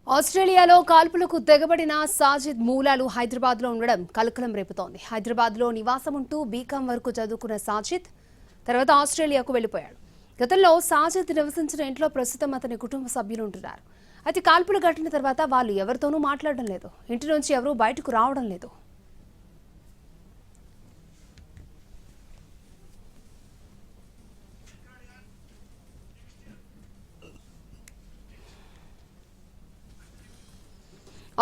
ఆస్ట్రేలియాలో కాల్పులకు తెగబడిన సాజిద్ మూలాలు హైదరాబాద్లో ఉండడం కలకలం రేపుతోంది. హైదరాబాద్లో నివాసం ఉంటూ బీకాం వరకు చదువుకున్న సాజిద్ తర్వాత ఆస్ట్రేలియాకు వెళ్లిపోయాడు. గతంలో సాజిద్ నివసించిన ఇంట్లో ప్రస్తుతం అతని కుటుంబ సభ్యులు ఉంటున్నారు. అయితే కాల్పులు ఘటన తర్వాత వాళ్ళు ఎవరితోనూ మాట్లాడడం లేదు. ఇంటి నుంచి ఎవరూ బయటకు రావడం లేదు.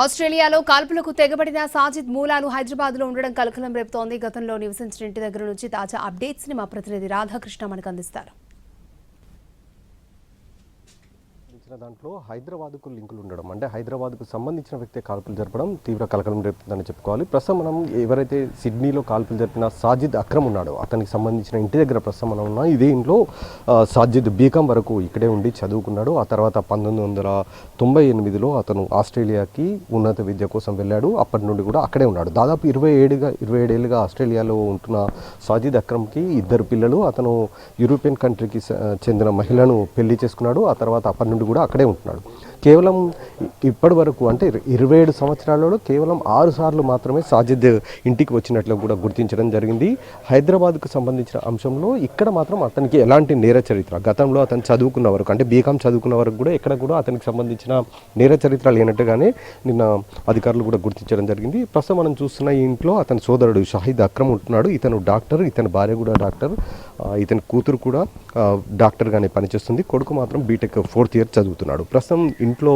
ఆస్ట్రేలియాలో కాల్పులకు తెగబడిన సాజిద్ మూలాలు హైదరాబాద్లో ఉండడం కలకలం రేపుతోంది. గతంలో నివసించిన ఇంటి దగ్గర నుంచి తాజా అప్డేట్స్ ని మా ప్రతినిధి రాధాకృష్ణ మనకు అందిస్తారు. దాంట్లో హైదరాబాద్కు లింకులు ఉండడం అంటే హైదరాబాద్కు సంబంధించిన వ్యక్తి కాల్పులు జరపడం తీవ్ర కలకలం రేపుతుందని చెప్పుకోవాలి. ప్రస్తుతం మనం ఎవరైతే సిడ్నీలో కాల్పులు జరిపిన సాజిద్ అక్రమ్ ఉన్నాడో అతనికి సంబంధించిన ఇంటి దగ్గర ప్రస్తుతం మనం ఉన్నాం. ఇదే ఇంట్లో సాజిద్ బీకాం వరకు ఇక్కడే ఉండి చదువుకున్నాడు. ఆ తర్వాత 1998లో అతను ఆస్ట్రేలియాకి ఉన్నత విద్య కోసం వెళ్ళాడు. అప్పటి నుండి కూడా అక్కడే ఉన్నాడు. దాదాపు 27 ఏళ్ళుగా ఆస్ట్రేలియాలో ఉంటున్న సాజిద్ అక్రమ్కి 2 పిల్లలు. అతను యూరోపియన్ కంట్రీకి చెందిన మహిళను పెళ్లి చేసుకున్నాడు. ఆ తర్వాత అప్పటి నుండి కూడా అక్కడే ఉంటున్నాడు. కేవలం ఇప్పటి వరకు అంటే 27 సంవత్సరాలలో కేవలం 6 సార్లు మాత్రమే సాజిద్ ఇంటికి వచ్చినట్లు కూడా గుర్తించడం జరిగింది. హైదరాబాద్కు సంబంధించిన అంశంలో ఇక్కడ మాత్రం అతనికి ఎలాంటి నేర చరిత్ర గతంలో అతను చదువుకున్న వరకు అంటే బీకాం చదువుకున్న వరకు కూడా ఎక్కడ కూడా అతనికి సంబంధించిన నేర చరిత్ర లేనట్టుగానే నిన్న అధికారులు కూడా గుర్తించడం జరిగింది. ప్రస్తుతం మనం చూస్తున్న ఈ ఇంట్లో అతని సోదరుడు షాహిద్ అక్రమ్ ఉంటున్నాడు. ఇతను డాక్టర్, ఇతని భార్య కూడా డాక్టర్, ఇతని కూతురు కూడా డాక్టర్గానే పనిచేస్తుంది. కొడుకు మాత్రం బీటెక్ 4th ఇయర్ చదువుతున్నాడు. ప్రస్తుతం ఇంట్లో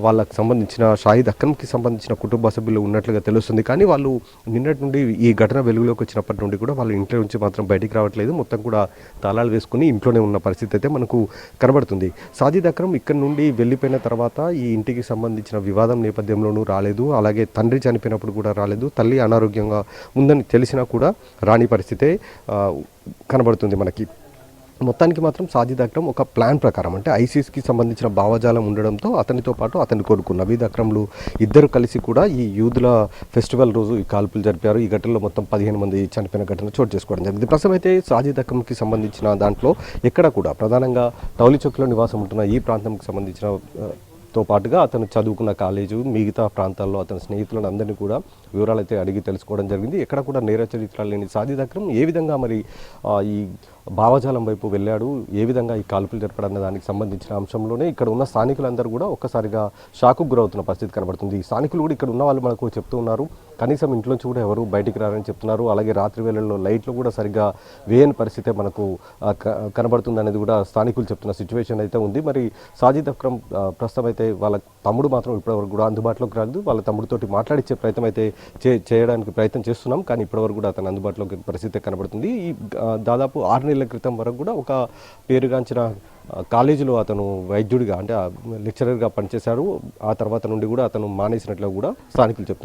వాళ్ళకి సంబంధించిన షాహిద్ అక్రమ్కి సంబంధించిన కుటుంబ సభ్యులు ఉన్నట్లుగా తెలుస్తుంది. కానీ వాళ్ళు నిన్నటి నుండి ఈ ఘటన వెలుగులోకి వచ్చినప్పటి నుండి కూడా వాళ్ళ ఇంట్లో నుంచి మాత్రం బయటికి రావట్లేదు. మొత్తం కూడా తాళాలు వేసుకుని ఇంట్లోనే ఉన్న పరిస్థితి అయితే మనకు కనబడుతుంది. సాజిద్ అక్రమ్ ఇక్కడ నుండి వెళ్ళిపోయిన తర్వాత ఈ ఇంటికి సంబంధించిన వివాదం నేపథ్యంలోనూ రాలేదు. అలాగే తండ్రి చనిపోయినప్పుడు కూడా రాలేదు. తల్లి అనారోగ్యంగా ఉందని తెలిసినా కూడా రాని పరిస్థితే కనబడుతుంది మనకి. మొత్తానికి మాత్రం సాజిద్ అక్రమ్ ఒక ప్లాన్ ప్రకారం అంటే ఐసిస్కి సంబంధించిన భావజాలం ఉండడంతో అతనితో పాటు అతని కొడుకు నవీద్ అక్రమ్లు ఇద్దరు కలిసి కూడా ఈ యూదుల ఫెస్టివల్ రోజు ఈ కాల్పులు జరిపారు. ఈ ఘటనలో మొత్తం 15 మంది చనిపోయిన ఘటన చోటు చేసుకోవడం జరిగింది. ప్రస్తుతం అయితే సాజిద్ అక్రమ్కి సంబంధించిన దాంట్లో ఎక్కడ కూడా ప్రధానంగా టౌలిచౌక్లో నివాసం ఉంటున్న ఈ ప్రాంతంకి సంబంధించిన తో పాటుగా అతను చదువుకున్న కాలేజు మిగతా ప్రాంతాల్లో అతని స్నేహితులను అందరినీ కూడా వివరాలు అయితే అడిగి తెలుసుకోవడం జరిగింది. ఎక్కడ కూడా నేర చరిత్ర లేని సాజిద్ అక్రమ్ ఏ విధంగా మరి ఈ భావజాలం వైపు వెళ్ళాడు, ఏ విధంగా ఈ కాల్పులు జరపడన్న దానికి సంబంధించిన అంశంలోనే ఇక్కడ ఉన్న స్థానికులందరూ కూడా ఒక్కసారిగా షాకుకు గురవుతున్న పరిస్థితి కనబడుతుంది. స్థానికులు కూడా ఇక్కడ ఉన్న వాళ్ళు మనకు చెప్తూ ఉన్నారు, కనీసం ఇంట్లోంచి కూడా ఎవరు బయటికి రారని చెప్తున్నారు. అలాగే రాత్రి వేళల్లో లైట్లు కూడా సరిగ్గా వేయని పరిస్థితే మనకు కనబడుతుంది అనేది కూడా స్థానికులు చెప్తున్న సిచ్యువేషన్ అయితే ఉంది. మరి సాజిద్ అక్రమ్ ప్రస్తుతం అయితే వాళ్ళ తమ్ముడు మాత్రం ఇప్పటివరకు కూడా అందుబాటులోకి రాలేదు. వాళ్ళ తమ్ముడితోటి మాట్లాడించే ప్రయత్నం అయితే చేయడానికి ప్రయత్నం చేస్తున్నాం. కానీ ఇప్పటివరకు కూడా అతను అందుబాటులోకి పరిస్థితి కనబడుతుంది. ఈ దాదాపు 6 నెలల క్రితం వరకు కూడా ఒక పేరుగాంచిన కాలేజీలో అతను వైద్యుడిగా అంటే లెక్చరర్గా పనిచేశాడు. ఆ తర్వాత నుండి కూడా అతను మానేసినట్లు కూడా స్థానికులు చెప్తున్నారు.